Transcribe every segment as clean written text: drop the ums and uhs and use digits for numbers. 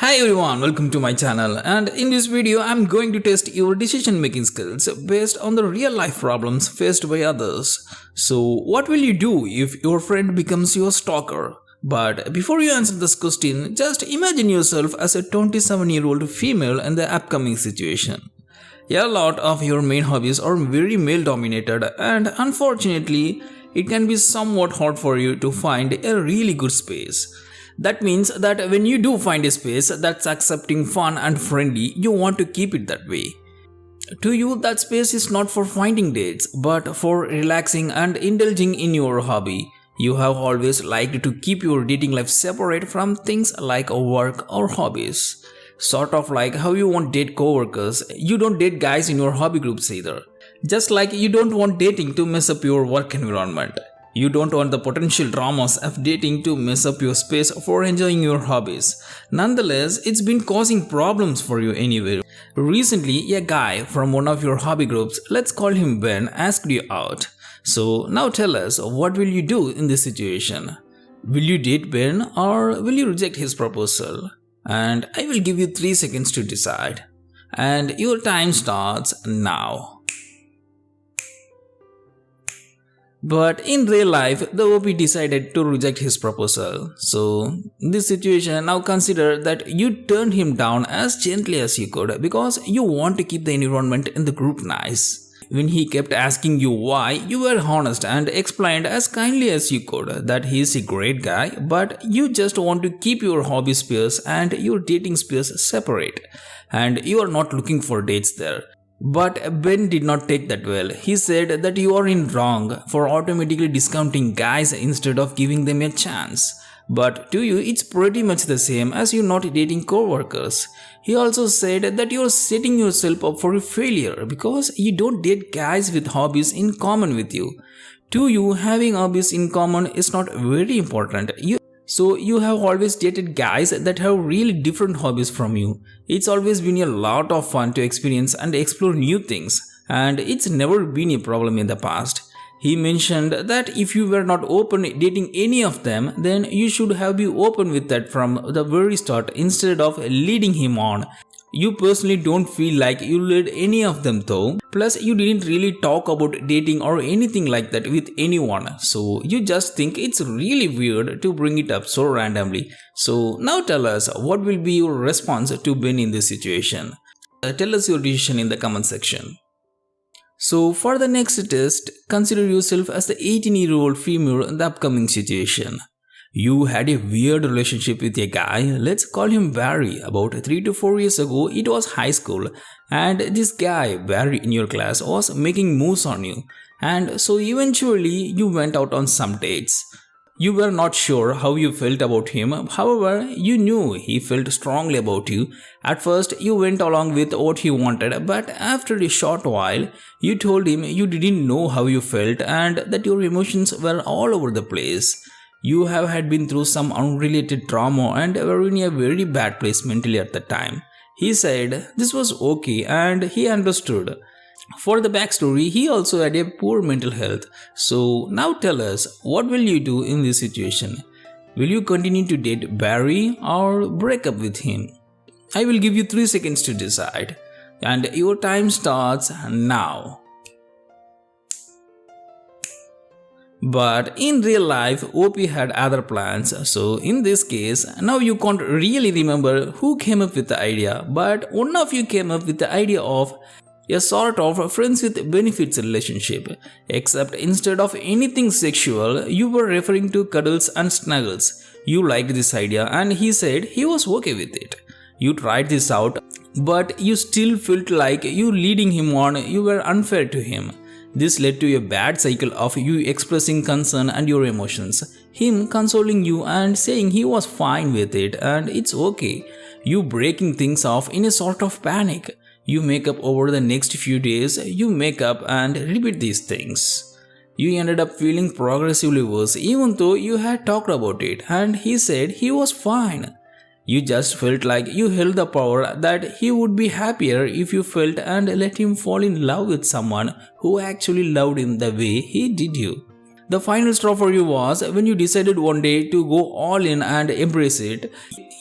Hi everyone, welcome to my channel, and in this video I'm going to test your decision making skills based on the real life problems faced by others. So what will you do if your friend becomes your stalker? But before you answer this question, just imagine yourself as a 27-year-old female in the upcoming situation. A lot of your main hobbies are very male dominated, and unfortunately it can be somewhat hard for you to find a really good space. That means that when you do find a space that's accepting, fun and friendly, you want to keep it that way. To you, that space is not for finding dates, but for relaxing and indulging in your hobby. You have always liked to keep your dating life separate from things like work or hobbies. Sort of like how you won't date coworkers, you don't date guys in your hobby groups either. Just like you don't want dating to mess up your work environment. You don't want the potential dramas of dating to mess up your space for enjoying your hobbies. Nonetheless, it's been causing problems for you anyway. Recently, a guy from one of your hobby groups, let's call him Ben, asked you out. So now tell us, what will you do in this situation? Will you date Ben or will you reject his proposal? And I will give you 3 seconds to decide. And your time starts now. But in real life, the OP decided to reject his proposal. So, in this situation, now consider that you turned him down as gently as you could because you want to keep the environment in the group nice. When he kept asking you why, you were honest and explained as kindly as you could that he is a great guy, but you just want to keep your hobby space and your dating space separate, and you are not looking for dates there. But Ben did not take that well. He said that you are in wrong for automatically discounting guys instead of giving them a chance. But to you, it's pretty much the same as you not dating co-workers. He also said that you are setting yourself up for a failure because you don't date guys with hobbies in common with you. To you, having hobbies in common is not very important. So you have always dated guys that have really different hobbies from you. It's always been a lot of fun to experience and explore new things, and it's never been a problem in the past. He mentioned that if you were not open dating any of them, then you should have been open with that from the very start instead of leading him on. You personally don't feel like you led any of them though. Plus, you didn't really talk about dating or anything like that with anyone. So, you just think it's really weird to bring it up so randomly. So, now tell us, what will be your response to Ben in this situation? Tell us your decision in the comment section. So, for the next test, consider yourself as the 18-year-old female in the upcoming situation. You had a weird relationship with a guy, let's call him Barry. About 3 to 4 years ago, it was high school, and this guy, Barry in your class, was making moves on you. And so eventually, you went out on some dates. You were not sure how you felt about him, however, you knew he felt strongly about you. At first, you went along with what he wanted, but after a short while, you told him you didn't know how you felt and that your emotions were all over the place. You had been through some unrelated trauma and were in a very bad place mentally at the time. He said this was okay and he understood. For the backstory, he also had a poor mental health. So now tell us, what will you do in this situation? Will you continue to date Barry or break up with him? I will give you 3 seconds to decide. And your time starts now. But in real life, OP had other plans, so in this case, now you can't really remember who came up with the idea, but one of you came up with the idea of a sort of friends with benefits relationship, except instead of anything sexual, you were referring to cuddles and snuggles. You liked this idea and he said he was okay with it. You tried this out, but you still felt like you leading him on, you were unfair to him. This led to a bad cycle of you expressing concern and your emotions, him consoling you and saying he was fine with it and it's okay, you breaking things off in a sort of panic. You make up over the next few days, you make up and repeat these things. You ended up feeling progressively worse even though you had talked about it and he said he was fine. You just felt like you held the power that he would be happier if you felt and let him fall in love with someone who actually loved him the way he did you. The final straw for you was when you decided one day to go all in and embrace it.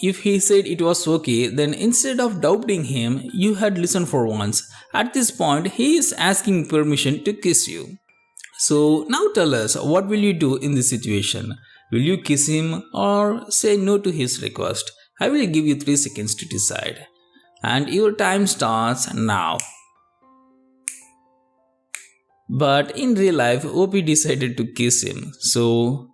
If he said it was okay, then instead of doubting him, you had listened for once. At this point, he is asking permission to kiss you. So now tell us, what will you do in this situation? Will you kiss him or say no to his request? I will give you 3 seconds to decide. And your time starts now. But in real life, OP decided to kiss him. So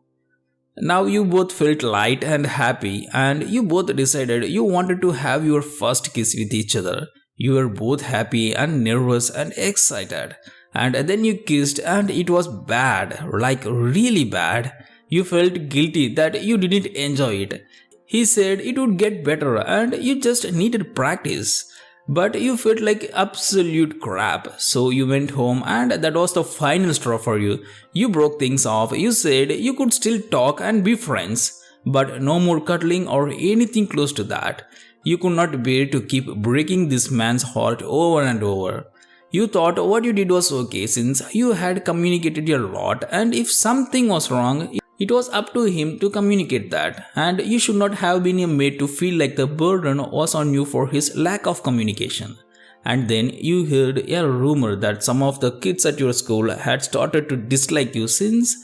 now you both felt light and happy, and you both decided you wanted to have your first kiss with each other. You were both happy and nervous and excited. And then you kissed and it was bad, like really bad. You felt guilty that you didn't enjoy it. He said it would get better and you just needed practice. But you felt like absolute crap. So you went home and that was the final straw for you. You broke things off. You said you could still talk and be friends, but no more cuddling or anything close to that. You could not bear to keep breaking this man's heart over and over. You thought what you did was okay since you had communicated a lot, and if something was wrong, it was up to him to communicate that, and you should not have been made to feel like the burden was on you for his lack of communication. And then you heard a rumor that some of the kids at your school had started to dislike you since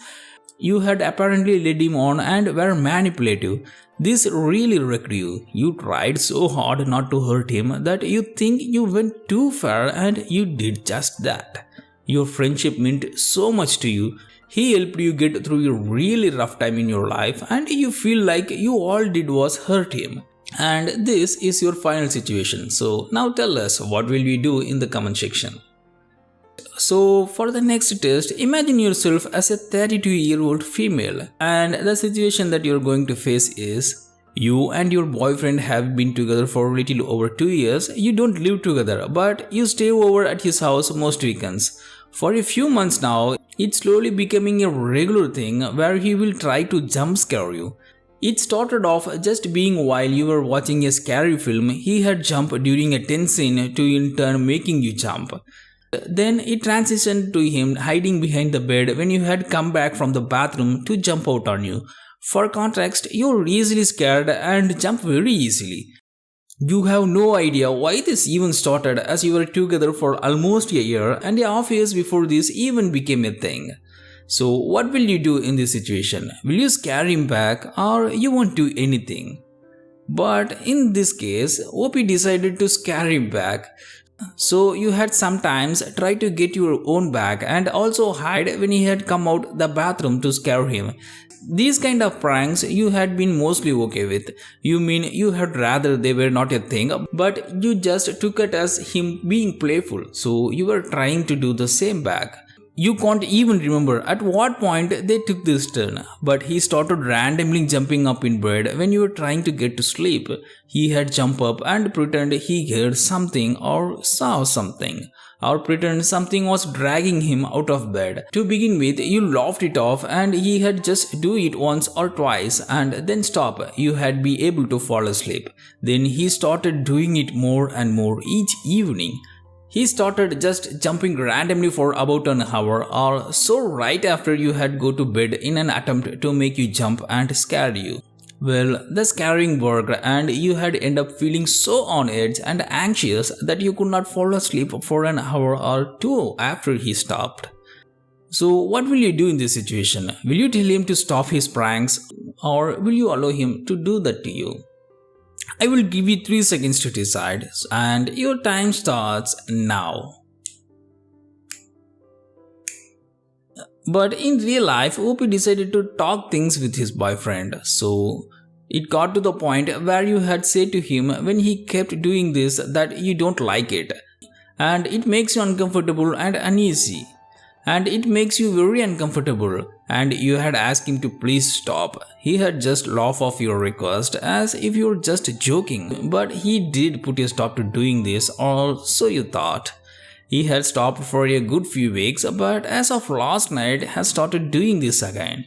you had apparently led him on and were manipulative. This really wrecked you. You tried so hard not to hurt him that you think you went too far and you did just that. Your friendship meant so much to you. He helped you get through a really rough time in your life and you feel like you all did was hurt him. And this is your final situation. So now tell us, what will we do in the comment section? So for the next test, imagine yourself as a 32-year-old female, and the situation that you're going to face is you and your boyfriend have been together for a little over 2 years. You don't live together, but you stay over at his house most weekends. For a few months now, it's slowly becoming a regular thing where he will try to jump scare you. It started off just being while you were watching a scary film, he had jumped during a tense scene to in turn making you jump. Then it transitioned to him hiding behind the bed when you had come back from the bathroom to jump out on you. For context, you're easily scared and jump very easily. You have no idea why this even started, as you were together for almost a year and a half years before this even became a thing. So what will you do in this situation? Will you scare him back or you won't do anything? But in this case, OP decided to scare him back. So you had sometimes try to get your own back and also hide when he had come out the bathroom to scare him. These kind of pranks you had been mostly okay with. You mean you had rather they were not a thing, but you just took it as him being playful. So you were trying to do the same back. You can't even remember at what point they took this turn, but he started randomly jumping up in bed when you were trying to get to sleep. He had jumped up and pretend he heard something or saw something, or pretend something was dragging him out of bed. To begin with, you laughed it off and he had just do it once or twice and then stop. You had be able to fall asleep. Then he started doing it more and more each evening. He started just jumping randomly for about an hour or so right after you had go to bed in an attempt to make you jump and scare you. Well, the scaring worked and you had end up feeling so on edge and anxious that you could not fall asleep for an hour or two after he stopped. So what will you do in this situation? Will you tell him to stop his pranks or will you allow him to do that to you? I will give you 3 seconds to decide and your time starts now. But in real life, OP decided to talk things with his boyfriend. So it got to the point where you had said to him when he kept doing this that you don't like it. And it makes you uncomfortable and uneasy. And it makes you very uncomfortable. And you had asked him to please stop. He had just laughed off your request as if you were just joking. But he did put a stop to doing this, or so you thought. He had stopped for a good few weeks, but as of last night has started doing this again.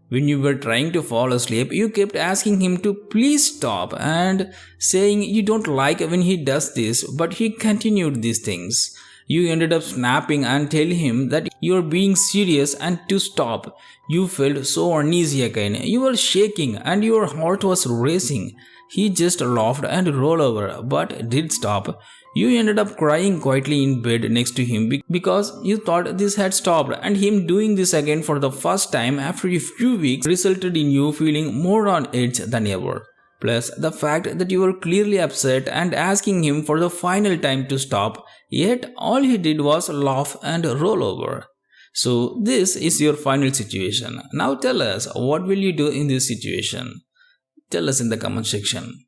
When you were trying to fall asleep, you kept asking him to please stop and saying you don't like when he does this, but he continued these things. You ended up snapping and telling him that you're being serious and to stop. You felt so uneasy again. You were shaking and your heart was racing. He just laughed and rolled over, but did stop. You ended up crying quietly in bed next to him because you thought this had stopped, and him doing this again for the first time after a few weeks resulted in you feeling more on edge than ever. Plus, the fact that you were clearly upset and asking him for the final time to stop, yet all he did was laugh and roll over. So, this is your final situation. Now tell us, what will you do in this situation? Tell us in the comment section.